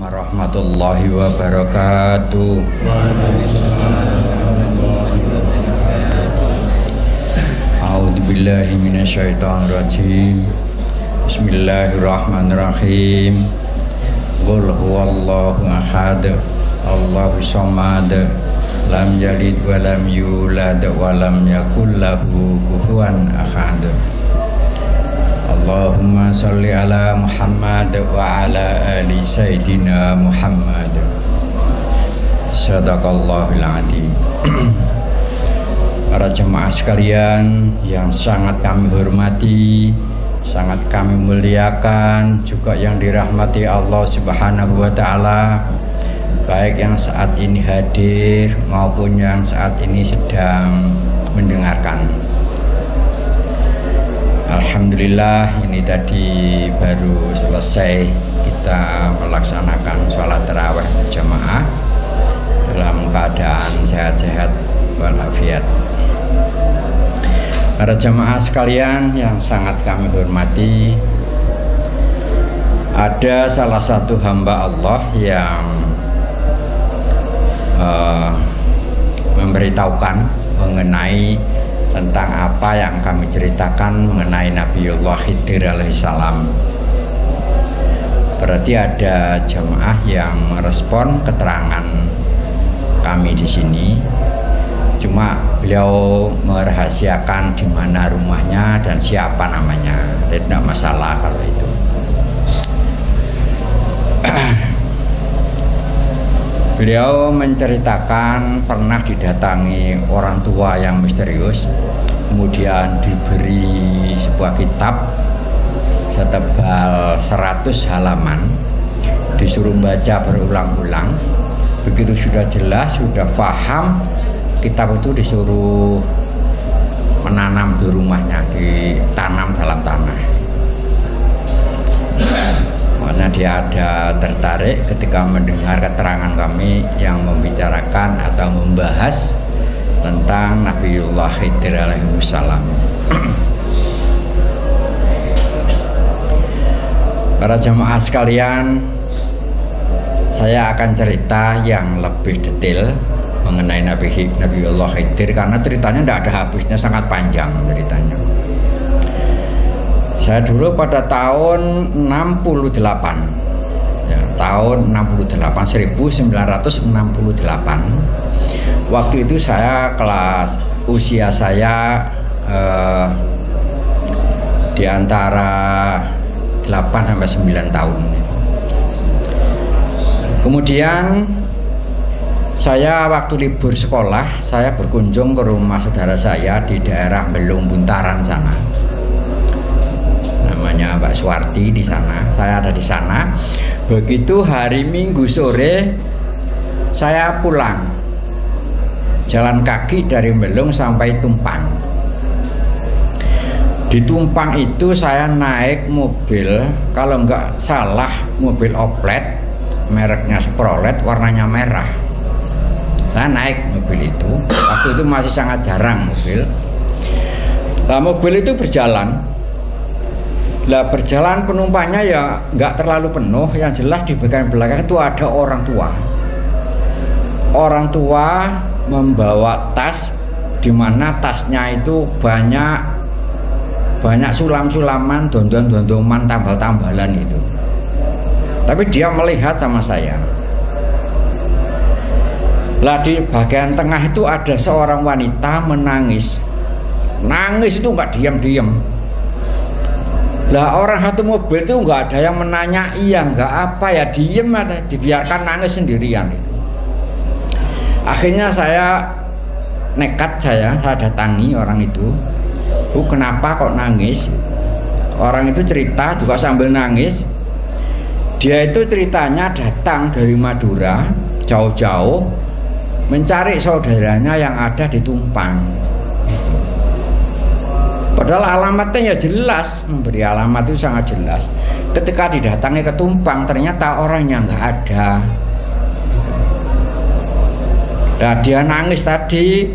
warahmatullahi wabarakatuh. A'udzubillahi minasyaitonirrajim. Bismillahirrahmanirrahim. Qul huwallahu ahad, Allahus samad, lam yalid wa lam yulad wa lam yakul lahu kufuwan ahad. Allahumma sholli ala Muhammad wa ala ali Sayyidina Muhammad. Sadaqallahul adzim. Para jemaah sekalian yang sangat kami hormati, sangat kami muliakan, juga yang dirahmati Allah Subhanahu wa taala, baik yang saat ini hadir maupun yang saat ini sedang mendengarkan. Alhamdulillah, ini tadi baru selesai kita melaksanakan sholat tarawih berjamaah dalam keadaan sehat-sehat walafiat. Para jamaah sekalian yang sangat kami hormati, ada salah satu hamba Allah yang memberitahukan mengenai tentang apa yang kami ceritakan mengenai Nabiullah Khidir alaihissalam. Berarti ada jemaah yang merespon keterangan kami di sini. Cuma beliau merahasiakan di mana rumahnya dan siapa namanya. Tidak masalah kalau itu. Beliau menceritakan pernah didatangi orang tua yang misterius, kemudian diberi sebuah kitab setebal 100 halaman, disuruh baca berulang-ulang. Begitu sudah jelas, sudah paham, kitab itu disuruh menanam di rumahnya, ditanam dalam tanah. Makanya dia ada tertarik ketika mendengar keterangan kami yang membicarakan atau membahas tentang Nabiullah Khidir alaihissalam. Para jemaah sekalian, saya akan cerita yang lebih detail mengenai Nabiullah Khidir karena ceritanya tidak ada habisnya, sangat panjang ceritanya. Saya dulu pada tahun 68 ya, tahun 1968 waktu itu saya usia saya di antara 8 sampai 9 tahun. Kemudian saya waktu libur sekolah, saya berkunjung ke rumah saudara saya di daerah Belung Buntaran sana. Namanya Mbak Suwarti di sana. Saya ada di sana. Begitu hari Minggu sore saya pulang, jalan kaki dari Belung sampai Tumpang. Di Tumpang itu saya naik mobil, kalau nggak salah mobil oplet, mereknya Chevrolet, warnanya merah. Saya naik mobil itu. Waktu itu masih sangat jarang mobil. Nah, mobil itu berjalan. Lah berjalan penumpangnya ya nggak terlalu penuh, yang jelas di bagian belakang itu ada orang tua. Orang tua membawa tas, di mana tasnya itu banyak sulam-sulaman, dondon-dondoman, tambal-tambalan itu. Tapi dia melihat sama saya. Lah di bagian tengah itu ada seorang wanita menangis. Nangis itu nggak diam-diam. Lah orang satu mobil itu nggak ada yang menanya iya nggak apa ya, diem aja, dibiarkan nangis sendirian itu. Akhirnya saya nekat, saya datangi orang itu. Bu, kenapa kok nangis? Orang itu cerita juga sambil nangis. Dia itu ceritanya datang dari Madura jauh-jauh mencari saudaranya yang ada di Tumpang. Padahal alamatnya ya jelas, memberi alamat itu sangat jelas. Ketika didatangi ke Tumpang, ternyata orangnya nggak ada. Nah, dia nangis tadi,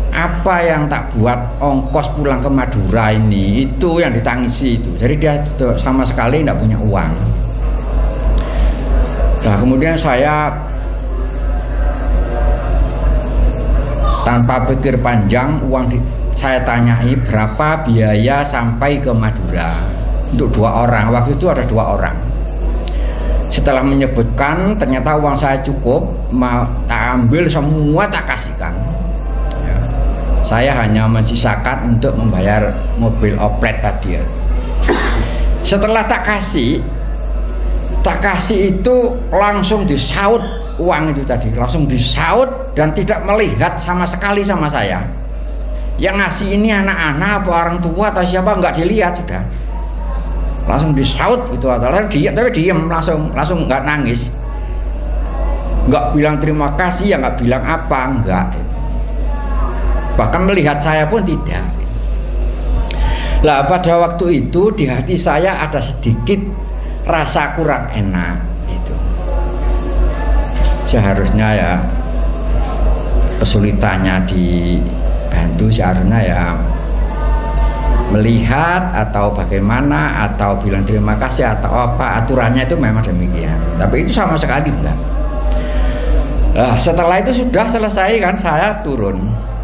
apa yang tak buat ongkos pulang ke Madura ini, itu yang ditangisi itu. Jadi dia sama sekali tidak punya uang. Nah kemudian saya tanpa pikir panjang, saya tanyai berapa biaya sampai ke Madura untuk 2 orang. Waktu itu ada 2 orang. Setelah menyebutkan ternyata uang saya cukup, tak ambil semua, tak kasihkan. Ya. Saya hanya mensisakan untuk membayar mobil oplet tadi ya. Setelah tak kasih itu langsung disaut uang itu tadi, langsung disaut dan tidak melihat sama sekali sama saya. Yang ngasih ini anak-anak apa orang tua atau siapa, nggak dilihat, sudah langsung disaut gitu. Langsung diam, tapi diam, langsung nggak nangis, nggak bilang terima kasih, ya nggak bilang apa, enggak. Bahkan melihat saya pun tidak. Lah pada waktu itu di hati saya ada sedikit rasa kurang enak itu. Seharusnya ya kesulitannya dibantu, seharusnya ya melihat atau bagaimana atau bilang terima kasih atau apa, aturannya itu memang demikian. Tapi itu sama sekali enggak. Nah, setelah itu sudah selesai kan, saya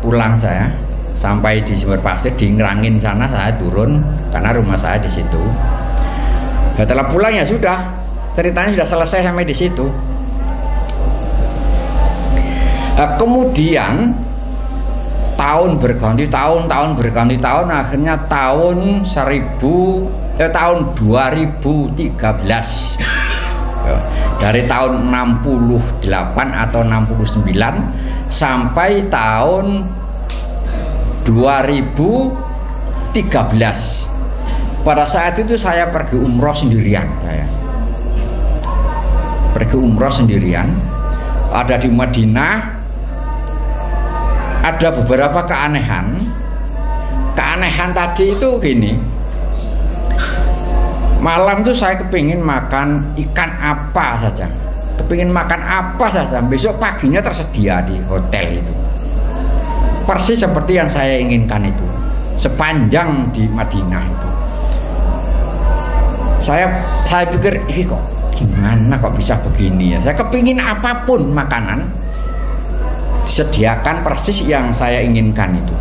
pulang, saya sampai di Sumber Pasir, di Ngerangin sana saya turun karena rumah saya di situ. Setelah pulang ya sudah, ceritanya sudah selesai sampai di situ. Nah, kemudian tahun berganti tahun, akhirnya tahun 2013. Dari tahun 68 atau 69 sampai tahun 2013. Pada saat itu saya pergi umroh sendirian. Ada di Madinah. Ada beberapa keanehan. Keanehan tadi itu gini. Malam tuh saya kepingin makan ikan apa saja. Besok paginya tersedia di hotel itu. Persis seperti yang saya inginkan itu. Sepanjang di Madinah itu. Saya pikir, kok gimana kok bisa begini ya. Saya kepingin apapun makanan disediakan persis yang saya inginkan itu.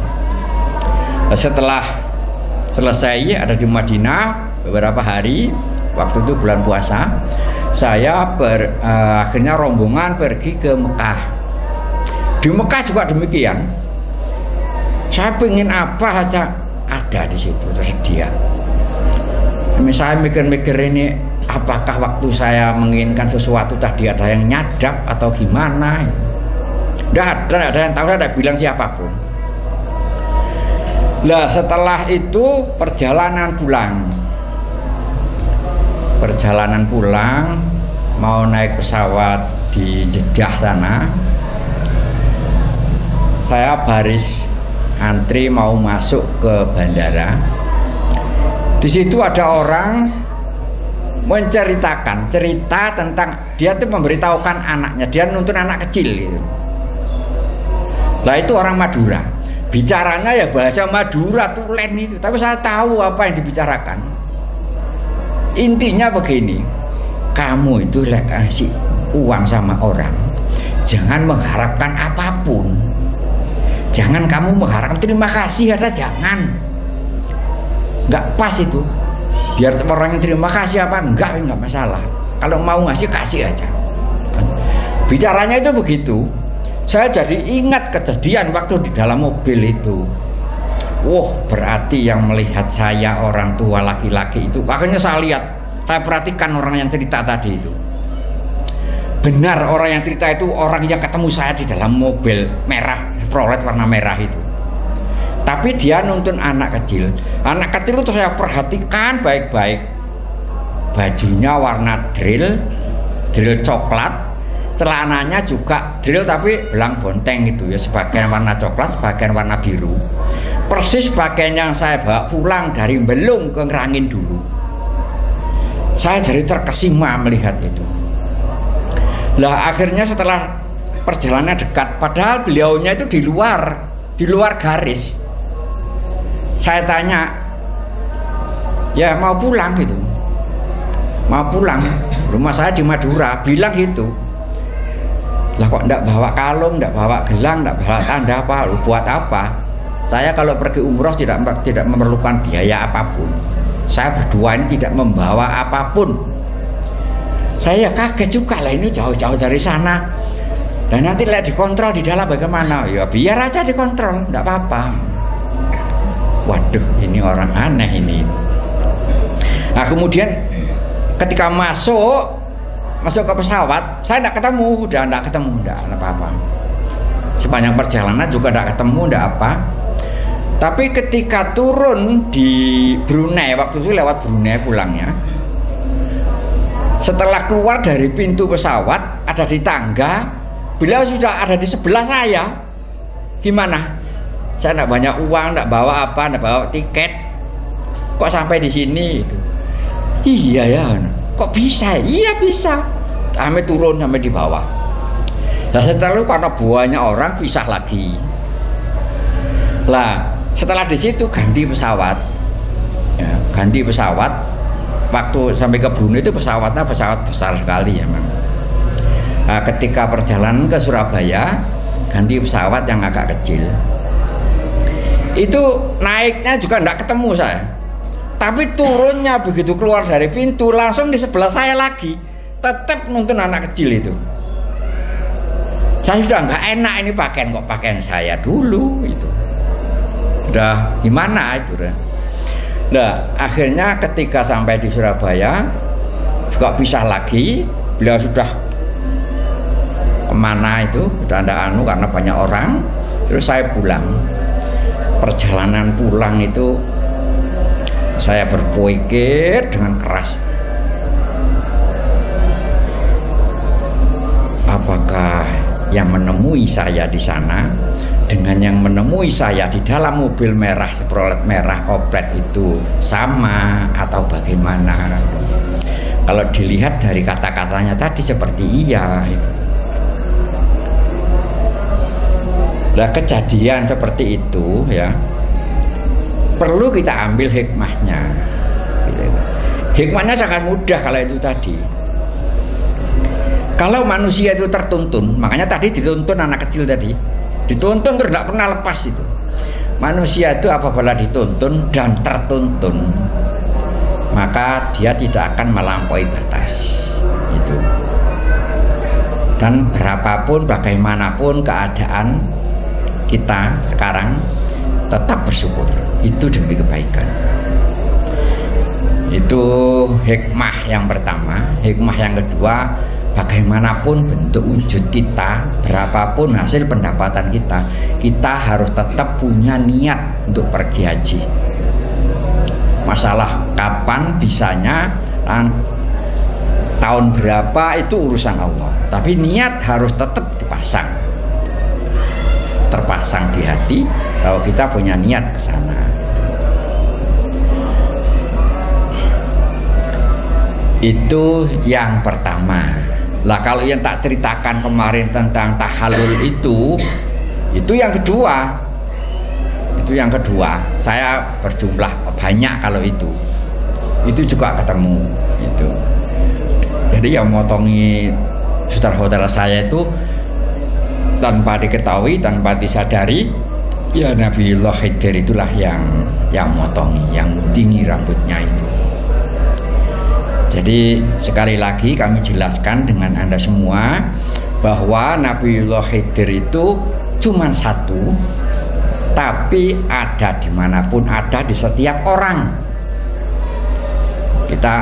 Setelah selesai ada di Madinah beberapa hari, waktu itu bulan puasa, saya akhirnya rombongan pergi ke Mekah. Di Mekah juga demikian. Saya pengen apa saja ada di situ tersedia. Saya mikir-mikir ini, apakah waktu saya menginginkan sesuatu tadi ada yang nyadap atau gimana? Tidak ada yang tahu, saya tidak bilang siapapun. Lah setelah itu perjalanan pulang, mau naik pesawat di Jeddah sana. Saya baris antri mau masuk ke bandara. Di situ ada orang menceritakan cerita tentang dia tuh memberitahukan anaknya, dia nuntun anak kecil gitu. Lah itu orang Madura, bicaranya ya bahasa Madura tulen itu, tapi saya tahu apa yang dibicarakan. Intinya begini, kamu itu lek kasih uang sama orang, jangan mengharapkan apapun. Jangan kamu mengharapkan terima kasih, ada jangan. Nggak pas itu. Biar orang yang terima kasih apa enggak masalah. Kalau mau ngasih kasih aja. Bicaranya itu begitu. Saya jadi ingat kejadian waktu di dalam mobil itu. Wah, berarti yang melihat saya orang tua laki-laki itu. Akhirnya saya perhatikan orang yang cerita tadi itu. Benar, orang yang cerita itu orang yang ketemu saya di dalam mobil merah, Chevrolet warna merah itu. Tapi dia nuntun anak kecil. Anak kecil itu saya perhatikan baik-baik. Bajunya warna drill coklat, celananya juga drill tapi belang bonteng gitu ya, sebagian warna coklat, sebagian warna biru. Persis pakaian yang saya bawa pulang dari Belung ke Ngerangin dulu. Saya jadi terkesima melihat itu. Lah akhirnya setelah perjalanan dekat, padahal beliaunya itu di luar garis. Saya tanya, ya mau pulang gitu, mau pulang. rumah saya di Madura, bilang gitu. Lah kok enggak bawa kalung, enggak bawa gelang, enggak bawa tanda apa, buat apa? Saya kalau pergi umroh tidak memerlukan biaya apapun. Saya berdua ini tidak membawa apapun. Saya kaget juga lah, ini jauh-jauh dari sana. Dan nanti lihat dikontrol di dalam bagaimana? Ya biar aja dikontrol, enggak apa-apa. Waduh, ini orang aneh ini. Nah kemudian ketika masuk ke pesawat, saya enggak ketemu, enggak apa-apa. Sepanjang perjalanan juga enggak ketemu, enggak apa. Tapi ketika turun di Brunei, waktu itu lewat Brunei pulangnya, setelah keluar dari pintu pesawat, ada di tangga, beliau sudah ada di sebelah saya. Gimana? Saya enggak banyak uang, enggak bawa apa, enggak bawa tiket. Kok sampai di sini itu? Iya ya, kok bisa? Iya bisa. Sampai turun sampai di bawah. Nah setelah itu karena banyak orang pisah lagi. Lah setelah di situ ganti pesawat, ya, ganti pesawat. Waktu sampai ke Brunei itu pesawatnya pesawat besar sekali ya memang. Nah, ketika perjalanan ke Surabaya ganti pesawat yang agak kecil. Itu naiknya juga enggak ketemu saya. Tapi turunnya begitu keluar dari pintu langsung di sebelah saya lagi. Tetap nuntun anak kecil itu. Saya sudah enggak enak ini pakaian saya dulu itu. Udah gimana itu udah. Nah, akhirnya ketika sampai di Surabaya juga pisah lagi. Beliau sudah kemana itu udah ada karena banyak orang. Terus saya pulang. Perjalanan pulang itu saya berpikir dengan keras, apakah yang menemui saya di sana dengan yang menemui saya di dalam mobil merah Chevrolet merah oplet itu sama atau bagaimana? Kalau dilihat dari kata-katanya tadi seperti iya itu. Nah kejadian seperti itu ya perlu kita ambil hikmahnya. Hikmahnya sangat mudah kalau itu tadi. Kalau manusia itu tertuntun, makanya tadi dituntun anak kecil tadi, dituntun terus tidak pernah lepas itu. Manusia itu apabila dituntun dan tertuntun, maka dia tidak akan melampaui batas itu. Dan berapapun bagaimanapun keadaan kita sekarang tetap bersyukur, itu demi kebaikan. Itu hikmah yang pertama. Hikmah yang kedua, bagaimanapun bentuk wujud kita, berapapun hasil pendapatan kita, kita harus tetap punya niat untuk pergi haji. Masalah kapan bisanya, tahun berapa itu urusan Allah, tapi niat harus tetap terpasang di hati kalau kita punya niat ke sana. Itu yang pertama. Lah kalau yang tak ceritakan kemarin tentang tahallul itu yang kedua. Itu yang kedua. Saya berjumlah banyak kalau itu juga ketemu itu. Jadi yang motongi saudara-saudara saya itu tanpa diketahui, tanpa disadari, ya Nabiullah Khidir itulah yang motongi, yang tinggi rambutnya itu. Jadi sekali lagi kami jelaskan dengan Anda semua bahwa Nabiullah Khidir itu cuma satu, tapi ada dimanapun, ada di setiap orang. Kita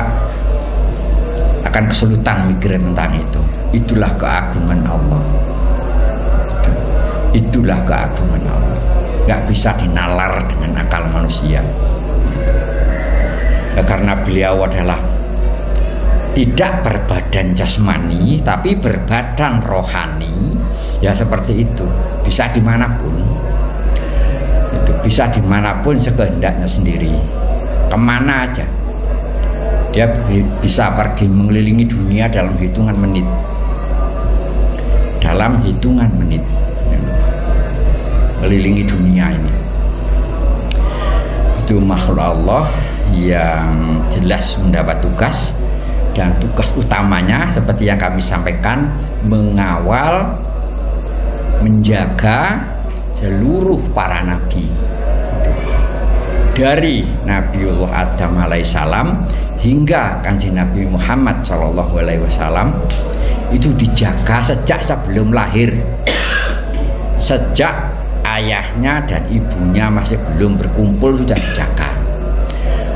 akan kesulitan mikirin tentang itu. Itulah keagungan Allah. Itulah keagungan Allah. Gak bisa dinalar dengan akal manusia. Ya, karena beliau adalah tidak berbadan jasmani tapi berbadan rohani, ya seperti itu. Bisa dimanapun, itu bisa dimanapun sekehendaknya sendiri, kemana aja dia bisa pergi mengelilingi dunia dalam hitungan menit, mengelilingi dunia ini. Itu makhluk Allah yang jelas mendapat tugas dan tugas utamanya seperti yang kami sampaikan, mengawal, menjaga seluruh para nabi dari Nabiullah Adam alaihissalam hingga Kanjeng Nabi Muhammad sallallahu alaihi wasallam itu dijaga sejak sebelum lahir, sejak ayahnya dan ibunya masih belum berkumpul sudah dijaga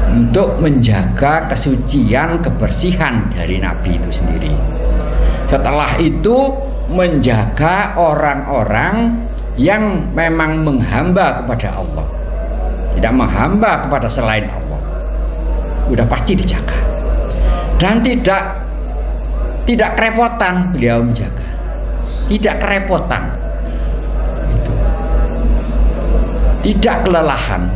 untuk menjaga kesucian, kebersihan dari Nabi itu sendiri. Setelah itu menjaga orang-orang yang memang menghamba kepada Allah, tidak menghamba kepada selain Allah, udah pasti dijaga. Dan tidak kerepotan beliau menjaga, tidak kerepotan, tidak kelelahan.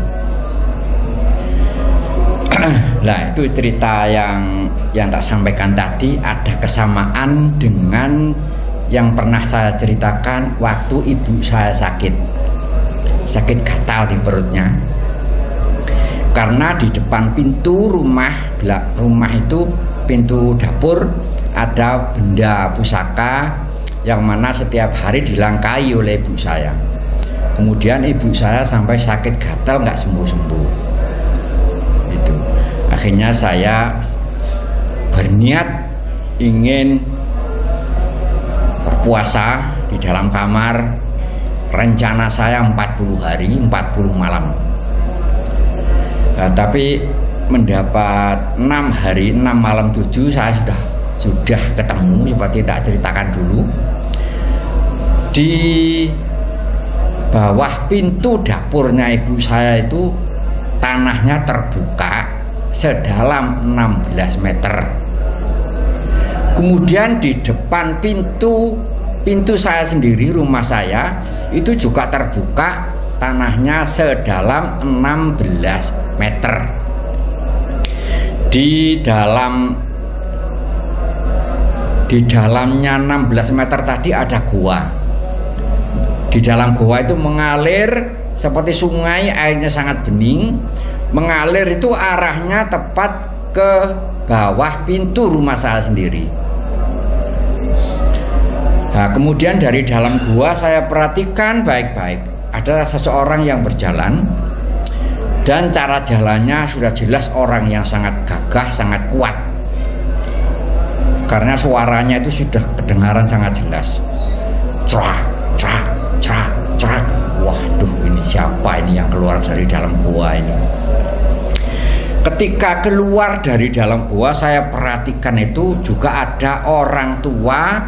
Nah, itu cerita yang tak sampaikan tadi, ada kesamaan dengan yang pernah saya ceritakan waktu ibu saya sakit gatal di perutnya. Karena di depan pintu rumah itu, pintu dapur, ada benda pusaka yang mana setiap hari dilangkai oleh ibu saya. Kemudian ibu saya sampai sakit gatal nggak sembuh-sembuh. Itu akhirnya saya berniat ingin berpuasa di dalam kamar. Rencana saya 40 hari 40 malam. Tapi mendapat 6 hari 6 malam 7 saya sudah ketemu seperti tak ceritakan dulu. Di bawah pintu dapurnya ibu saya itu tanahnya terbuka sedalam 16 meter. Kemudian di depan pintu saya sendiri, rumah saya itu juga terbuka, tanahnya sedalam 16 meter. Di dalamnya 16 meter tadi ada gua. Di dalam gua itu mengalir seperti sungai, airnya sangat bening. Mengalir itu arahnya tepat ke bawah pintu rumah saya sendiri. Nah, kemudian dari dalam gua saya perhatikan baik-baik, ada seseorang yang berjalan, dan cara jalannya sudah jelas orang yang sangat gagah, sangat kuat, karena suaranya itu sudah kedengaran sangat jelas. Cerak, cerak, cerak, cerak. Waduh, ini siapa ini yang keluar dari dalam gua ini? Ketika keluar dari dalam gua, saya perhatikan itu juga ada orang tua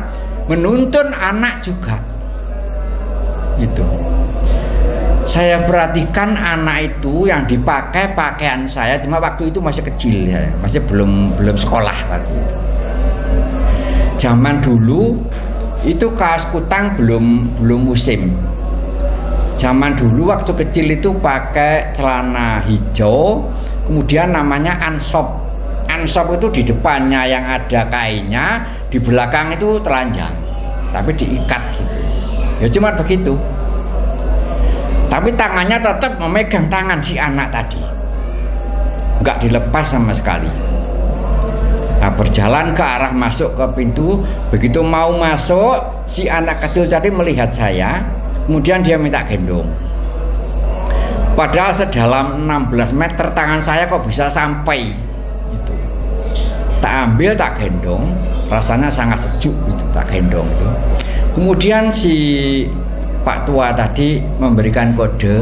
menuntun anak juga. Itu saya perhatikan anak itu yang dipakai pakaian saya, cuma waktu itu masih kecil ya, masih belum sekolah waktu itu. Zaman dulu itu kaos kutang belum musim. Zaman dulu waktu kecil itu pakai celana hijau, kemudian namanya ansop. Ansop itu di depannya yang ada kainnya, di belakang itu telanjang, tapi diikat gitu. Ya cuma begitu. Tapi tangannya tetap memegang tangan si anak tadi, nggak dilepas sama sekali. Nah, berjalan ke arah masuk ke pintu. Begitu mau masuk, si anak kecil tadi melihat saya, kemudian dia minta gendong. Padahal sedalam 16 meter tangan saya kok bisa sampai itu. Tak ambil, tak gendong, rasanya sangat sejuk itu, tak gendong itu. Kemudian si Pak tua tadi memberikan kode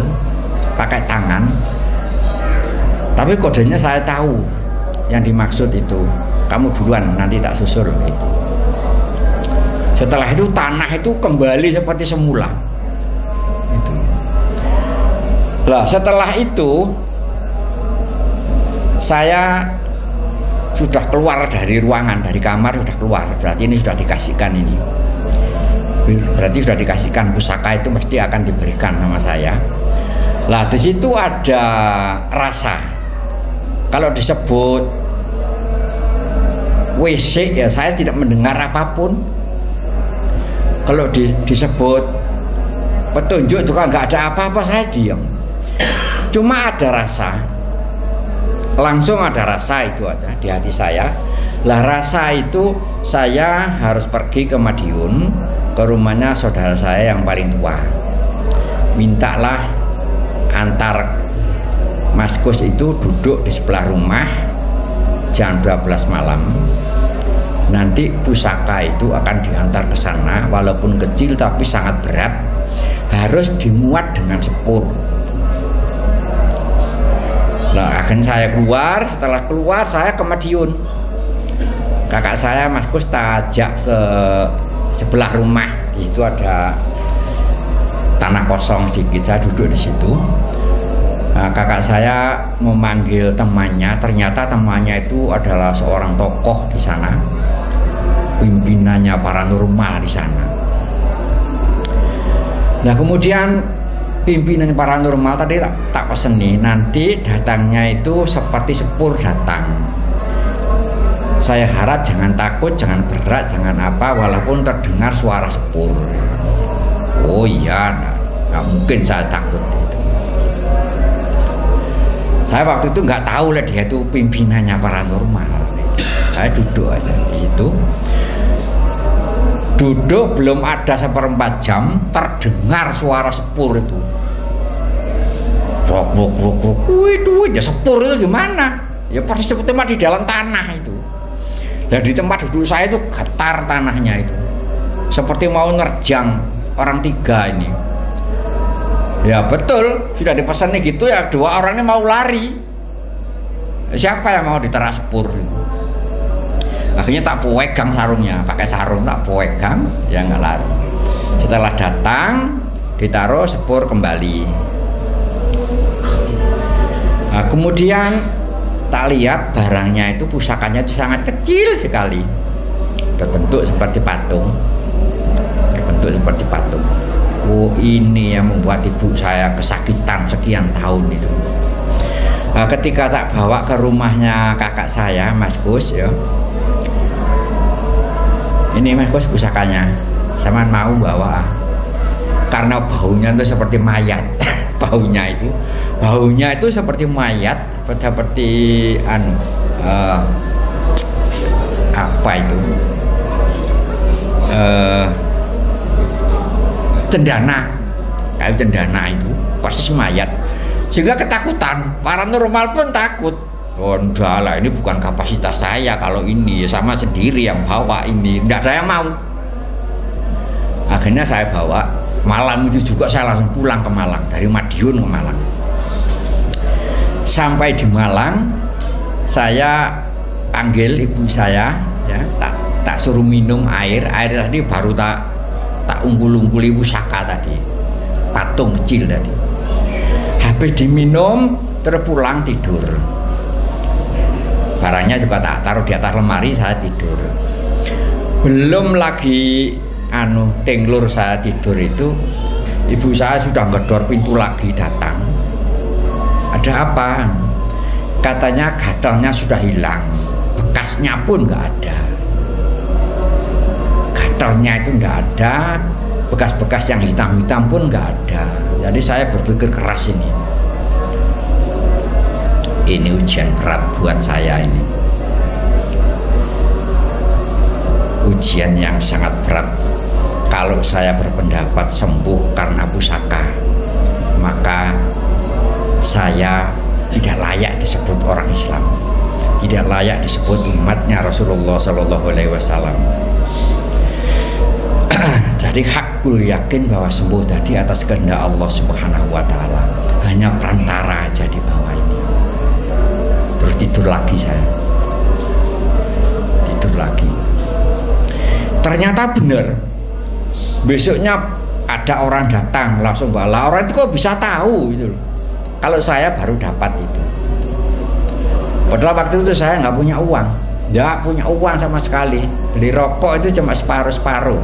pakai tangan, tapi kodenya saya tahu yang dimaksud itu, kamu duluan nanti tak susul itu. Setelah itu tanah itu kembali seperti semula itu. Lah setelah itu saya sudah keluar dari ruangan, dari kamar sudah keluar, berarti ini sudah dikasihkan ini. Berarti sudah dikasihkan pusaka itu mesti akan diberikan sama saya. Lah di situ ada rasa. Kalau disebut WC ya saya tidak mendengar apapun. Kalau disebut petunjuk juga nggak ada apa-apa, saya diam. Cuma ada rasa langsung ada rasa itu aja di hati saya. Lah rasa itu saya harus pergi ke Madiun, ke rumahnya saudara saya yang paling tua. Mintalah antar Mas Gus itu duduk di sebelah rumah jam 12 malam. Nanti pusaka itu akan diantar ke sana, walaupun kecil tapi sangat berat, harus dimuat dengan sepur. Nah, akan saya keluar, setelah keluar saya ke Madiun. Kakak saya Mas Gus tajak ke sebelah rumah, di situ ada tanah kosong sedikit, saya duduk di situ. Nah, kakak saya memanggil temannya, ternyata temannya itu adalah seorang tokoh di sana, pimpinannya paranormal di sana. Nah, kemudian pimpinan paranormal tadi tak pesen nih, nanti datangnya itu seperti sepur datang. Saya harap jangan takut, jangan berat, jangan apa, walaupun terdengar suara sepur. Oh iya, nggak mungkin saya takut itu. Saya waktu itu nggak tahu lah dia itu pimpinannya paranormal. Saya duduk aja di situ. Duduk belum ada 1/4 jam, terdengar suara sepur itu. Brok brok brok brok. Wih, ya sepur itu gimana? Ya pasti seperti di dalam tanah itu. Dan di tempat duduk saya itu getar tanahnya itu, seperti mau nerjang orang 3 ini. Ya betul, sudah dipesan nih gitu ya, 2 orang ini mau lari. Siapa yang mau diteras sepur? Akhirnya tak pegang sarungnya, pakai sarung tak pegang, ya nggak lari. Setelah datang, ditaruh sepur kembali. Nah, kemudian tak lihat barangnya itu, pusakanya itu sangat kecil sekali, berbentuk seperti patung, Oh, ini yang membuat ibu saya kesakitan sekian tahun itu. Nah, ketika tak bawa ke rumahnya kakak saya Mas Gus ya, ini Mas Gus pusakanya, sama mau bawa, karena baunya itu seperti mayat. baunya itu seperti mayat, seperti apa itu, cendana, kayak cendana itu persis mayat, sehingga ketakutan. Paranormal pun takut. Oh enggak lah, ini bukan kapasitas saya, kalau ini sama sendiri yang bawa ini, enggak ada yang mau. Akhirnya saya bawa. Malam itu juga saya langsung pulang ke Malang, dari Madiun ke Malang. Sampai di Malang, saya panggil ibu saya, ya, tak suruh minum air tadi baru tak unggul-ungguli pusaka tadi, patung kecil tadi. Habis diminum, terus pulang tidur. Barangnya juga tak taruh di atas lemari, saya tidur. Belum lagi tenglur saya tidur itu, ibu saya sudah ngedor pintu lagi datang. Ada apa? Katanya gatalnya sudah hilang, bekasnya pun nggak ada. Gatalnya itu nggak ada, bekas-bekas yang hitam-hitam pun nggak ada. Jadi saya berpikir keras ini ujian berat buat saya ini. Ujian yang sangat berat. Kalau saya berpendapat sembuh karena pusaka, maka saya tidak layak disebut orang Islam, tidak layak disebut umatnya Rasulullah Shallallahu Alaihi Wasallam. Jadi hakul yakin bahwa sembuh tadi atas kehendak Allah Subhanahu Wa Taala, hanya perantara aja di bawah ini. Terus tidur lagi saya, tidur lagi. Ternyata benar. Besoknya ada orang datang langsung bala. Orang itu kok bisa tahu gitu loh. Kalau saya baru dapat itu. Padahal waktu itu saya nggak punya uang, sama sekali. Beli rokok itu cuma separuh-separuh.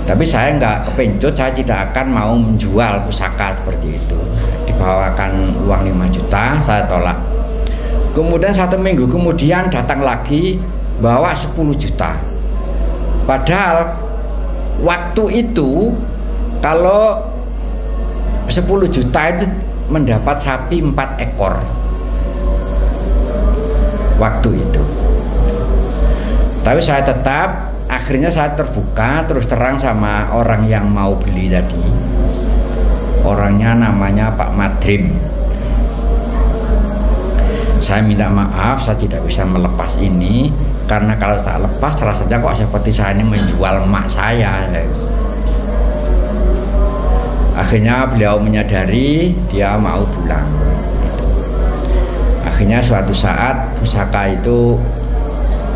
Tapi saya nggak kepencut, saya tidak akan mau menjual pusaka seperti itu. Dibawakan uang 5 juta, saya tolak. Kemudian 1 minggu kemudian datang lagi bawa 10 juta. Padahal waktu itu kalau 10 juta itu mendapat sapi 4 ekor. waktu itu. Tapi saya tetap, akhirnya saya terbuka terus terang sama orang yang mau beli tadi. Orangnya namanya Pak Madrim. Saya minta maaf, saya tidak bisa melepas ini, karena kalau saya lepas rasanya kok seperti saya ini menjual emak saya. Akhirnya beliau menyadari, dia mau pulang. Akhirnya suatu saat pusaka itu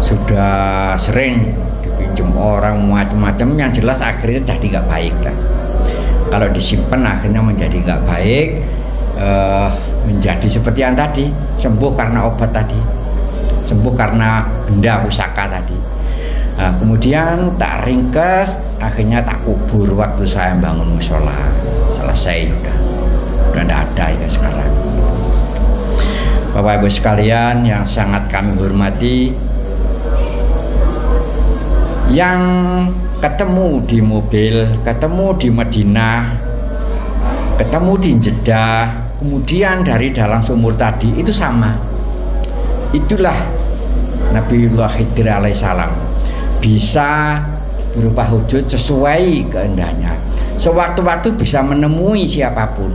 sudah sering dipinjam orang macam-macam, yang jelas akhirnya jadi nggak baik lah. Kalau disimpan akhirnya menjadi nggak baik, menjadi seperti yang tadi, sembuh karena obat tadi, sembuh karena benda pusaka tadi. Nah, kemudian tak ringkes, akhirnya tak kubur waktu saya bangun musola. Selesai, udah tidak ada ya sekarang. Bapak Ibu sekalian yang sangat kami hormati, yang ketemu di mobil, ketemu di Madinah, ketemu di Jeddah, kemudian dari dalam sumur tadi itu sama. Itulah Nabiullah Khidir alaihissalam, bisa berubah wujud sesuai kehendaknya. Sewaktu-waktu bisa menemui siapapun.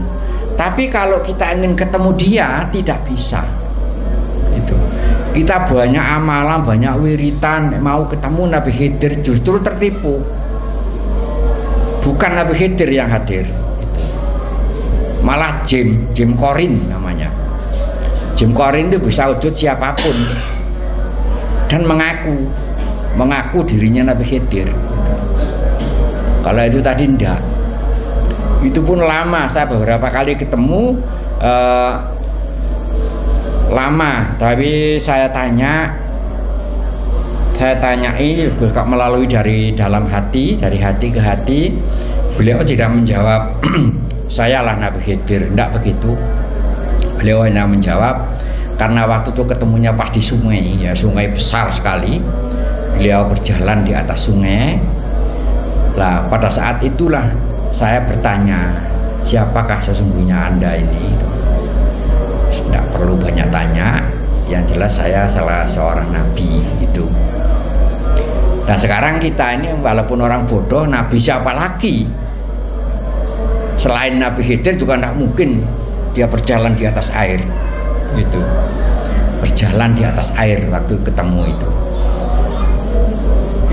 Tapi kalau kita ingin ketemu dia, tidak bisa. Itu. Kita banyak amalan, banyak wiritan, mau ketemu Nabi Khidir justru tertipu. Bukan Nabi Khidir yang hadir. Itu. Malah Jim Korin namanya. Jim Korin itu bisa wujud siapapun dan mengaku dirinya Nabi Khidir. Kalau itu tadi enggak. Itu pun lama, saya beberapa kali ketemu lama, tapi saya tanyai juga melalui dari dalam hati, dari hati ke hati. Beliau tidak menjawab saya lah Nabi Khidir, enggak begitu. Beliau hanya menjawab karena waktu itu ketemunya pas di sungai, ya sungai besar sekali. Beliau berjalan di atas sungai. Lah pada saat itulah saya bertanya, siapakah sesungguhnya Anda ini? Tidak perlu banyak tanya, yang jelas saya salah seorang nabi itu. Nah sekarang kita ini walaupun orang bodoh, nabi siapa lagi? Selain Nabi Khidir juga tidak mungkin dia berjalan di atas air, gitu. Berjalan di atas air waktu ketemu itu.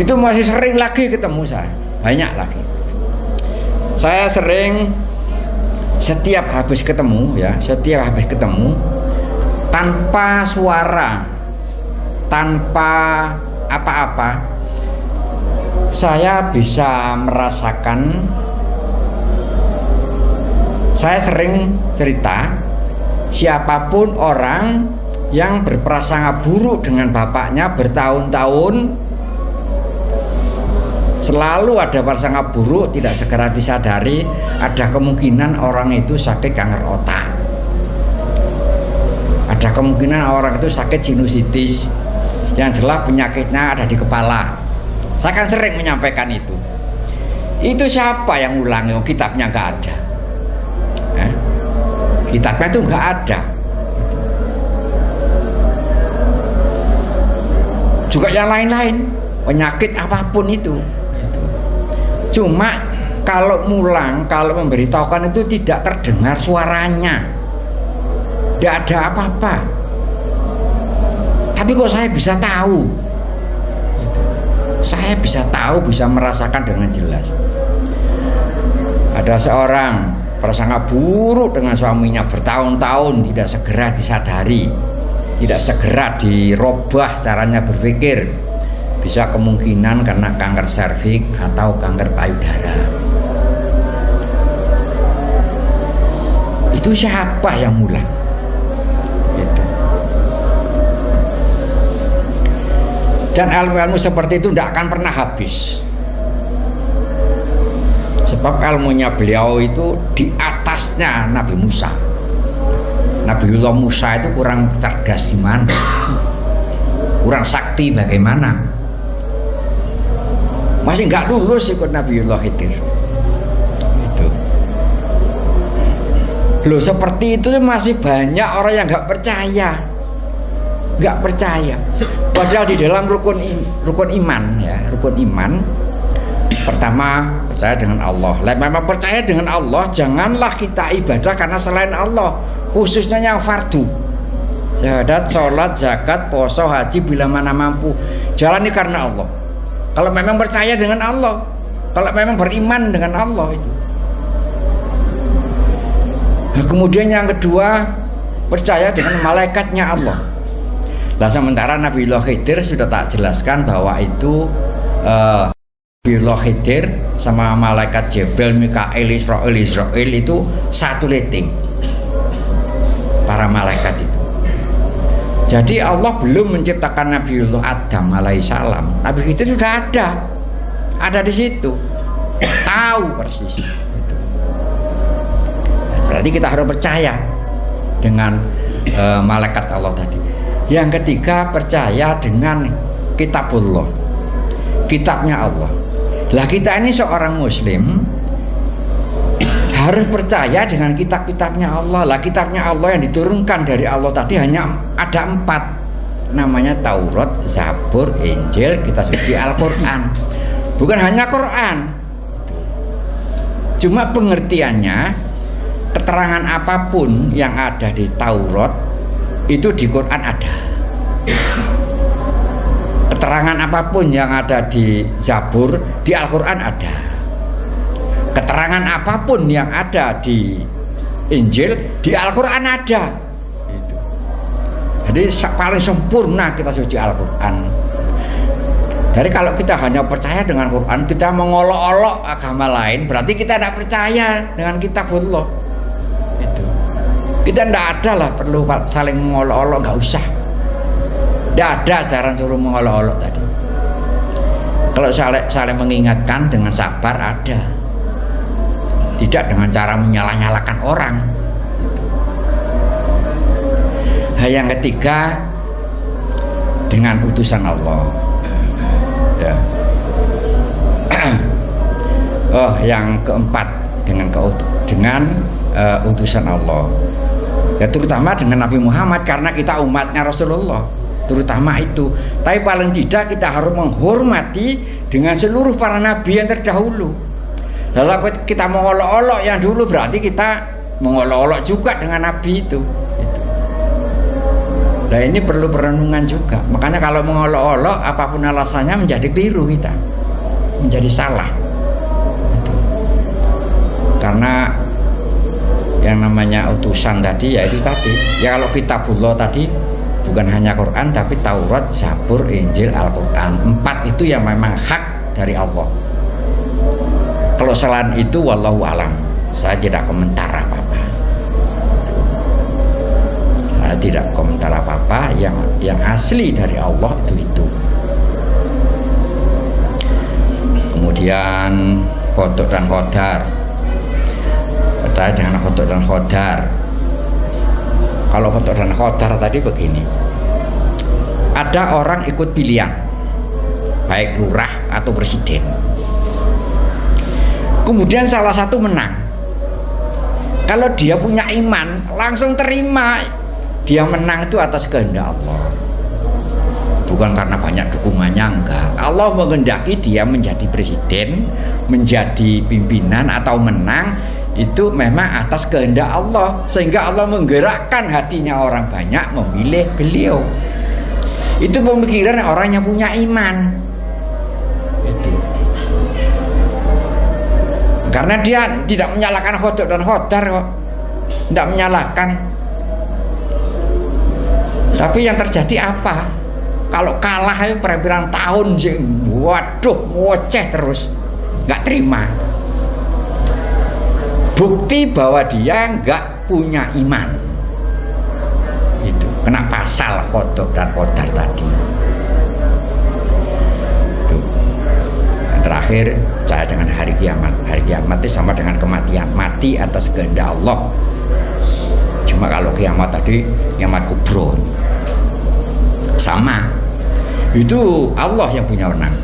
Itu masih sering lagi ketemu saya, banyak lagi. Saya sering setiap habis ketemu tanpa suara, tanpa apa-apa, saya bisa merasakan. Saya sering cerita, siapapun orang yang berprasangka buruk dengan bapaknya bertahun-tahun, selalu ada prasangka buruk, tidak segera disadari, ada kemungkinan orang itu sakit kanker otak, ada kemungkinan orang itu sakit sinusitis, yang jelas penyakitnya ada di kepala. Saya kan sering menyampaikan itu. Itu siapa yang ulangi? Kitabnya nggak ada. Kitabnya itu nggak ada. Juga yang lain-lain, penyakit apapun itu. Cuma kalau mulang, kalau memberitahukan itu tidak terdengar suaranya, tidak ada apa-apa. Tapi kok saya bisa tahu? Saya bisa tahu, bisa merasakan dengan jelas. Ada seorang prasangka buruk dengan suaminya bertahun-tahun, tidak segera disadari, tidak segera dirubah caranya berpikir. Bisa kemungkinan karena kanker serviks atau kanker payudara. Itu siapa yang mulang? Itu. Dan ilmu-ilmu seperti itu tidak akan pernah habis. Sebab ilmunya beliau itu di atasnya Nabi Musa. Nabiullah Musa itu kurang cerdas di mana? Kurang sakti bagaimana? Masih nggak lulus ikut Nabiullah Khidir. Itu. Loh seperti itu masih banyak orang yang nggak percaya. nggak percaya. Padahal di dalam rukun iman ya, rukun iman pertama percaya dengan Allah. Memang percaya dengan Allah, janganlah kita ibadah karena selain Allah, khususnya yang fardu. Syahadat, sholat, zakat, poso, haji bila mana mampu, jalani karena Allah. Kalau memang percaya dengan Allah, kalau memang beriman dengan Allah itu. Nah, kemudian yang kedua, percaya dengan malaikatnya Allah. Lah sementara Nabiullah Khidir sudah tak jelaskan bahwa itu Nabiullah Khidir sama malaikat Jibril, Mikail, Israil itu satu rating. Para malaikat itu. Jadi Allah belum menciptakan Nabiullah Adam alaihissalam. Nabi Khidir sudah ada di situ, tahu persis. Berarti kita harus percaya dengan malaikat Allah tadi. Yang ketiga, percaya dengan kitabullah, kitabnya Allah. Lah kita ini seorang muslim harus percaya dengan kitab-kitabnya Allah. Lah kitabnya Allah yang diturunkan dari Allah tadi hanya ada 4, namanya Taurat, Zabur, Injil, kitab suci, Al-Quran. Bukan hanya Quran, cuma pengertiannya, keterangan apapun yang ada di Taurat itu di Quran ada. Keterangan apapun yang ada di Zabur, di Al-Quran ada. Keterangan apapun yang ada di Injil, di Al-Quran ada. Jadi paling sempurna kita suci Al-Quran. Jadi kalau kita hanya percaya dengan Quran, kita mengolok-olok agama lain, berarti kita tidak percaya dengan kitabullah. Itu. Kita tidak ada lah perlu saling mengolok-olok, nggak usah. Tidak ada cara suruh mengolok-olok tadi. Kalau saling mengingatkan dengan sabar ada. Tidak dengan cara menyalah-nyalakan orang. Yang ketiga, dengan utusan Allah. Ya. Yang keempat dengan utusan Allah. Ya terutama dengan Nabi Muhammad, karena kita umatnya Rasulullah. Terutama itu. Tapi paling tidak kita harus menghormati dengan seluruh para nabi yang terdahulu. Kalau kita mengolok-olok yang dulu, berarti kita mengolok-olok juga dengan nabi itu. Nah ini perlu perenungan juga. Makanya kalau mengolok-olok apapun alasannya menjadi keliru kita, menjadi salah. Karena yang namanya utusan tadi, yaitu tadi. Ya kalau kitabullah tadi bukan hanya Quran, tapi Taurat, Zabur, Injil, Al-Quran. 4 itu yang memang hak dari Allah. Kalau selain itu, wallahu alam, saya tidak komentar apa-apa. Saya tidak komentar apa-apa. Yang asli dari Allah itu. Kemudian Qadar dan Qadar. Percaya dengan Qadar dan Qadar. Kalau Qadar dan Qadar tadi begini. Ada orang ikut pilihan, baik lurah atau presiden. Kemudian salah satu menang. Kalau dia punya iman, langsung terima. Dia menang itu atas kehendak Allah. Bukan karena banyak dukungannya, enggak. Allah menghendaki dia menjadi presiden, menjadi pimpinan atau menang, itu memang atas kehendak Allah. Sehingga Allah menggerakkan hatinya orang banyak memilih beliau. Itu pemikiran orang yang punya iman. Itu. Karena dia tidak menyalahkan Qadar dan Qadar kok. Tidak menyalahkan. Tapi yang terjadi apa? Kalau kalah itu berapa tahun sih, waduh, ngoceh terus, nggak terima. Bukti bahwa dia nggak punya iman. Itu kena pasal Qadar dan Qadar tadi. Tuh. Yang terakhir, percaya dengan hari kiamat. Hari kiamat itu sama dengan kematian, mati atas kehendak Allah. Cuma kalau kiamat tadi, kiamat kubro, sama. Itu Allah yang punya wewenang.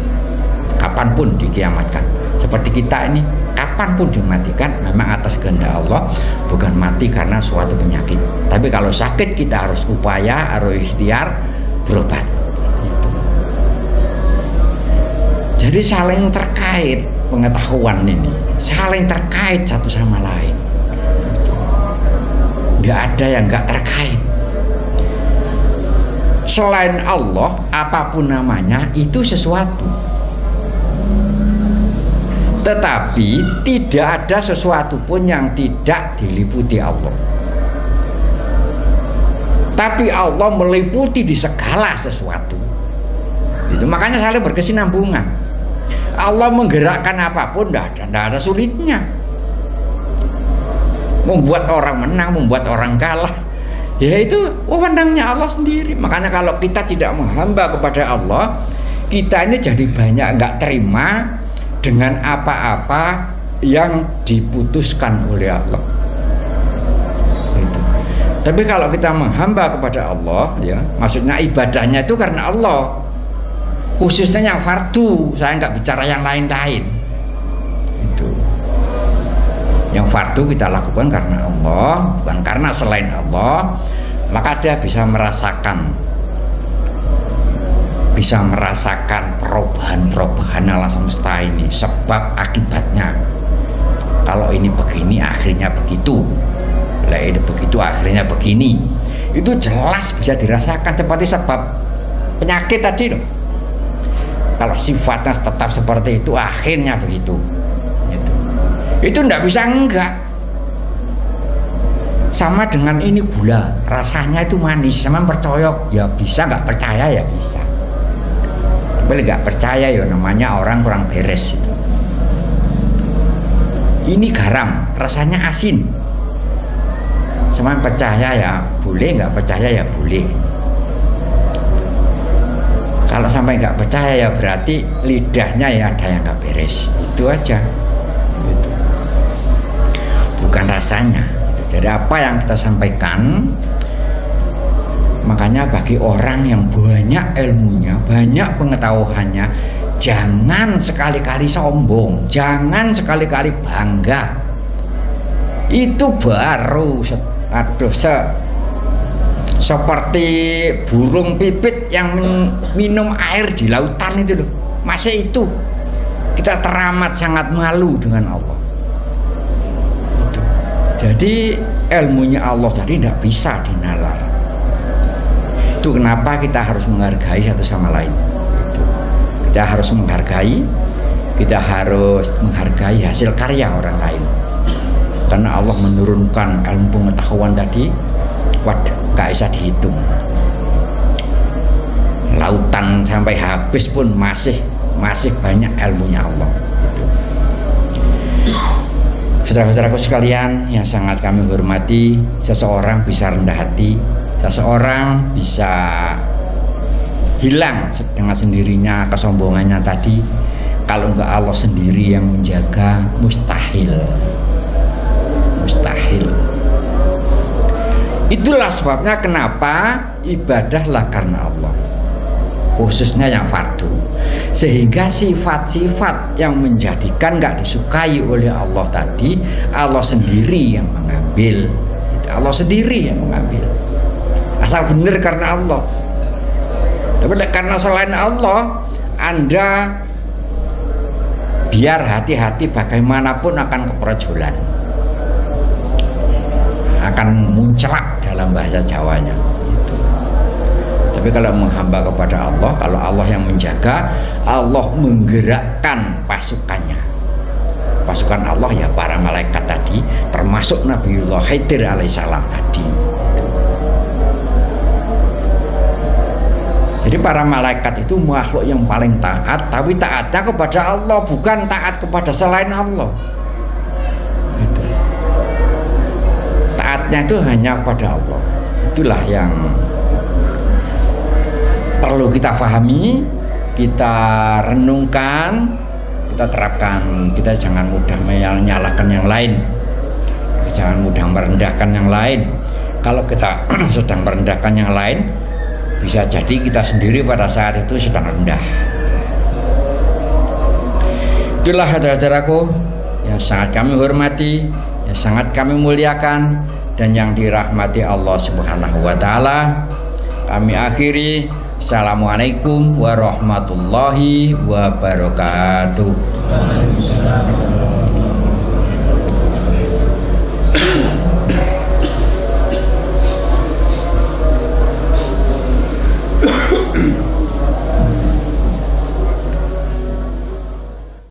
Kapanpun dikiamatkan. Seperti kita ini, kapanpun dimatikan, memang atas kehendak Allah, bukan mati karena suatu penyakit. Tapi kalau sakit kita harus upaya, harus ikhtiar berobat. Jadi saling terkait pengetahuan ini, saling terkait satu sama lain. Nggak ada yang nggak terkait. Selain Allah, apapun namanya itu sesuatu. Tetapi tidak ada sesuatu pun yang tidak diliputi Allah. Tapi Allah meliputi di segala sesuatu. Itu makanya saling berkesinambungan. Allah menggerakkan apapun tidak ada sulitnya. Membuat orang menang, membuat orang kalah, ya itu wewenangnya Allah sendiri. Makanya kalau kita tidak menghamba kepada Allah, kita ini jadi banyak nggak terima dengan apa-apa yang diputuskan oleh Allah. Gitu. Tapi kalau kita menghamba kepada Allah, ya maksudnya ibadahnya itu karena Allah, khususnya yang fardu. Saya nggak bicara yang lain-lain. Itu yang fardu kita lakukan karena Allah, bukan karena selain Allah. Maka dia bisa merasakan perubahan alam semesta ini, sebab akibatnya. Kalau ini begini akhirnya begitu, lah ini begitu akhirnya begini. Itu jelas bisa dirasakan seperti sebab penyakit tadi loh. Kalau sifatnya tetap seperti itu akhirnya begitu. Itu enggak bisa enggak. Sama dengan ini gula, rasanya itu manis, sama percaya ya bisa, nggak percaya ya bisa. Tapi nggak percaya ya namanya orang kurang beres. Ini garam, rasanya asin. Sama percaya ya boleh, nggak percaya ya boleh. Kalau sampai nggak percaya ya berarti lidahnya ya ada yang nggak beres. Itu aja. Gitu. Bukan rasanya. Jadi apa yang kita sampaikan, makanya bagi orang yang banyak ilmunya, banyak pengetahuannya, jangan sekali-kali sombong, jangan sekali-kali bangga. Itu baru seperti burung pipit yang minum air di lautan itu loh. Masih itu kita teramat sangat malu dengan Allah. Jadi ilmunya Allah tadi tidak bisa dinalar. Itu kenapa kita harus menghargai satu sama lain. Kita harus menghargai hasil karya orang lain. Karena Allah menurunkan ilmu pengetahuan tadi, waduh, gak bisa dihitung. Lautan sampai habis pun masih banyak ilmunya Allah. Gitu. Saudara-saudaraku sekalian yang sangat kami hormati, seseorang bisa rendah hati, seseorang bisa hilang dengan sendirinya kesombongannya tadi. Kalau enggak Allah sendiri yang menjaga, mustahil. Itulah sebabnya kenapa ibadahlah karena Allah, khususnya yang fardu, sehingga sifat-sifat yang menjadikan nggak disukai oleh Allah tadi, Allah sendiri yang mengambil. Allah sendiri yang mengambil, asal benar karena Allah. Tapi karena selain Allah, Anda biar hati-hati bagaimanapun akan keprojolan, akan muncelak dalam bahasa Jawanya. Tapi kalau menghamba kepada Allah, kalau Allah yang menjaga, Allah menggerakkan pasukannya. Pasukan Allah ya para malaikat tadi, termasuk Nabiullah Khidir alaihissalam tadi. Jadi para malaikat itu makhluk yang paling taat, tapi taatnya kepada Allah, bukan taat kepada selain Allah. Gitu. Taatnya itu hanya kepada Allah. Itulah yang perlu kita pahami, kita renungkan, kita terapkan. Kita jangan mudah menyalahkan yang lain, jangan mudah merendahkan yang lain. Kalau kita sedang merendahkan yang lain, bisa jadi kita sendiri pada saat itu sedang rendah. Itulah saudara-saudaraku yang sangat kami hormati, yang sangat kami muliakan, dan yang dirahmati Allah Subhanahu wa Ta'ala. Kami akhiri. Assalamualaikum warahmatullahi wabarakatuh. Waalaikumsalam.